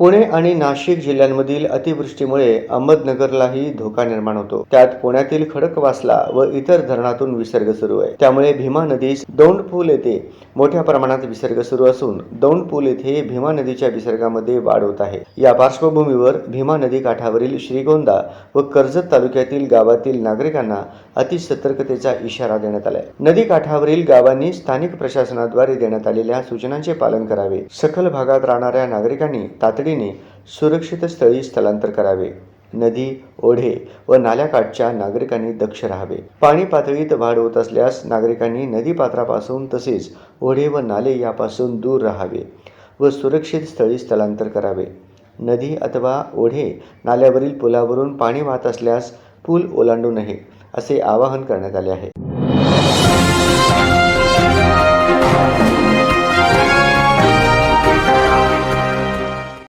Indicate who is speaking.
Speaker 1: पुणे आणि नाशिक जिल्ह्यांमधील अतिवृष्टीमुळे अहमदनगरलाही धोका निर्माण होतो. त्यात पुण्यातील खडकवासला व इतर धरणातून विसर्ग सुरू आहे. त्यामुळे भीमा नदीस दौंड पूल येथे मोठ्या प्रमाणात विसर्ग सुरू असून दौंड पूल येथे भीमा नदीच्या विसर्गामध्ये वाढ होत आहे. या पार्श्वभूमीवर भीमा नदी काठावरील श्रीगोंदा व कर्जत तालुक्यातील गावातील नागरिकांना अतिसतर्कतेचा इशारा देण्यात आलाय. नदी काठावरील गावांनी स्थानिक प्रशासनाद्वारे देण्यात आलेल्या सूचनांचे पालन करावे. सखल भागात राहणाऱ्या नागरिकांनी तातडीने सुरक्षित स्थळी स्थलांतर करावे. नदी, ओढे व नाल्याकाठच्या नागरिकांनी दक्ष राहावे. पाणी पातळीत वाढ होत असल्यास नागरिकांनी नदीपात्रापासून तसेच ओढे व नाले यापासून दूर राहावे व सुरक्षित स्थळी स्थलांतर करावे. नदी अथवा ओढे नाल्यावरील पुलावरून पाणी वाहत असल्यास पूल ओलांडू नये असे आवाहन करण्यात आले आहे.